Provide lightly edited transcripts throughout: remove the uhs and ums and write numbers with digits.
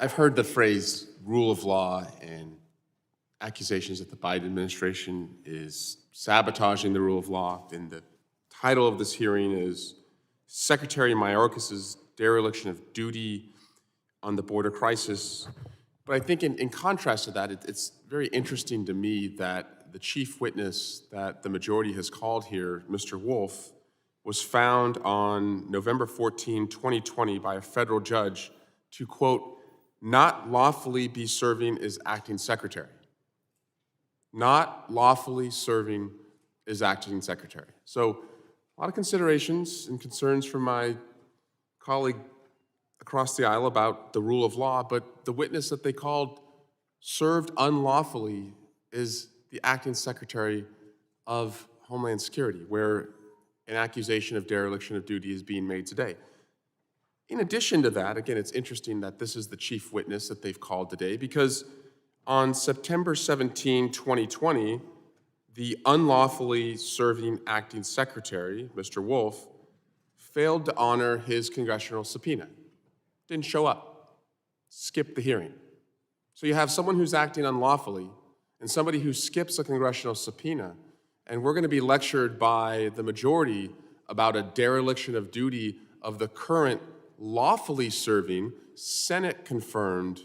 I've heard the phrase rule of law and accusations that the Biden administration is sabotaging the rule of law. And the title of this hearing is Secretary Mayorkas's dereliction of duty on the border crisis. But I think in contrast to that, it's very interesting to me that the chief witness that the majority has called here, Mr. Wolf, was found on November 14, 2020 by a federal judge to, quote, not lawfully be serving as acting secretary. Not lawfully serving as acting secretary. So a lot of considerations and concerns from my colleague across the aisle about the rule of law, but the witness that they called served unlawfully is the acting secretary of Homeland Security, where an accusation of dereliction of duty is being made today. In addition to that, again, it's interesting that this is the chief witness that they've called today because on September 17, 2020, the unlawfully serving acting secretary, Mr. Wolf, failed to honor his congressional subpoena. Didn't show up, skipped the hearing. So you have someone who's acting unlawfully and somebody who skips a congressional subpoena, and we're going to be lectured by the majority about a dereliction of duty of the current lawfully serving, Senate-confirmed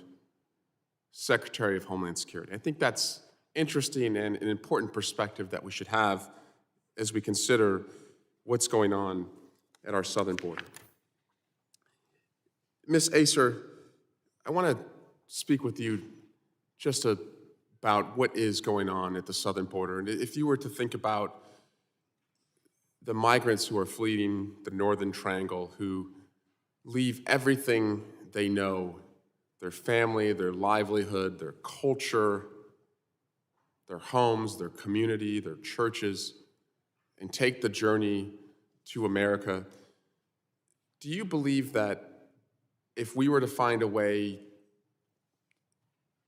Secretary of Homeland Security. I think that's interesting and an important perspective that we should have as we consider what's going on at our southern border. Ms. Acer, I want to speak with you just about what is going on at the southern border. And if you were to think about the migrants who are fleeing the Northern Triangle, who leave everything they know, their family, their livelihood, their culture, their homes, their community, their churches, and take the journey to America, do you believe that if we were to find a way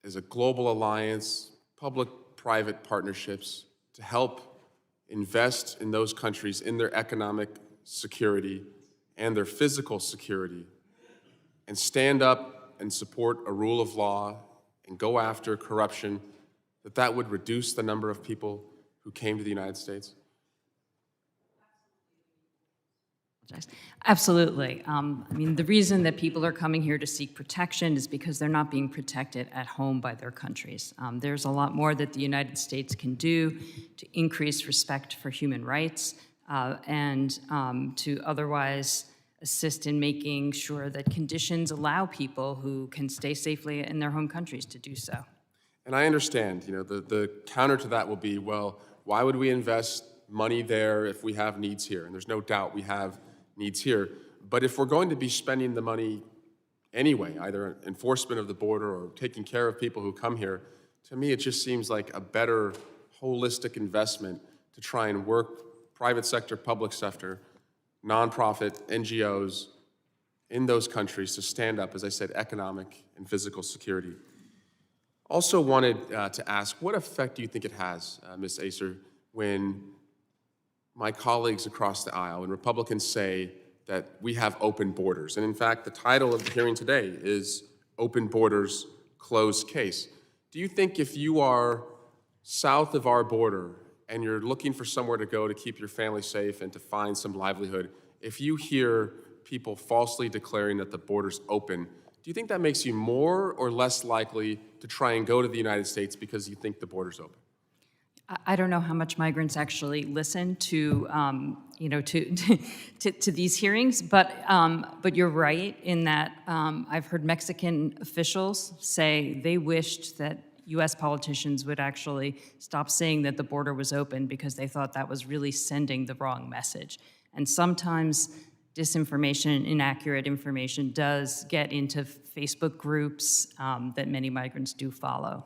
as a global alliance, public-private partnerships, to help invest in those countries in their economic security and their physical security, and stand up and support a rule of law and go after corruption, that would reduce the number of people who came to the United States? Absolutely. I mean, the reason that people are coming here to seek protection is because they're not being protected at home by their countries. There's a lot more that the United States can do to increase respect for human rights and to otherwise assist in making sure that conditions allow people who can stay safely in their home countries to do so. And I understand, the counter to that will be, well, why would we invest money there if we have needs here? And there's no doubt we have needs here. But if we're going to be spending the money anyway, either enforcement of the border or taking care of people who come here, to me it just seems like a better holistic investment to try and work private sector, public sector, nonprofit, NGOs in those countries to stand up, as I said, economic and physical security. Also wanted to ask, what effect do you think it has, Ms. Acer, when my colleagues across the aisle and Republicans say that we have open borders? And in fact, the title of the hearing today is Open Borders, Closed Case. Do you think if you are south of our border and you're looking for somewhere to go to keep your family safe and to find some livelihood, if you hear people falsely declaring that the border's open, do you think that makes you more or less likely to try and go to the United States because you think the border's open? I don't know how much migrants actually listen to, to these hearings, but you're right in that I've heard Mexican officials say they wished that U.S. politicians would actually stop saying that the border was open because they thought that was really sending the wrong message. And sometimes disinformation, inaccurate information does get into Facebook groups that many migrants do follow.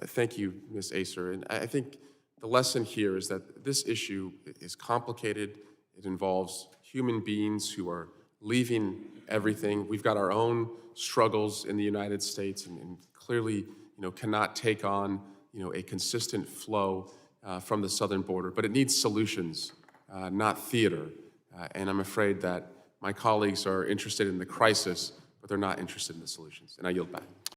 Thank you, Ms. Acer. And I think the lesson here is that this issue is complicated. It involves human beings who are leaving everything. We've got our own struggles in the United States and clearly cannot take on a consistent flow from the southern border. But it needs solutions, not theater. And I'm afraid that my colleagues are interested in the crisis, but but they're not interested in the solutions. And I yield back.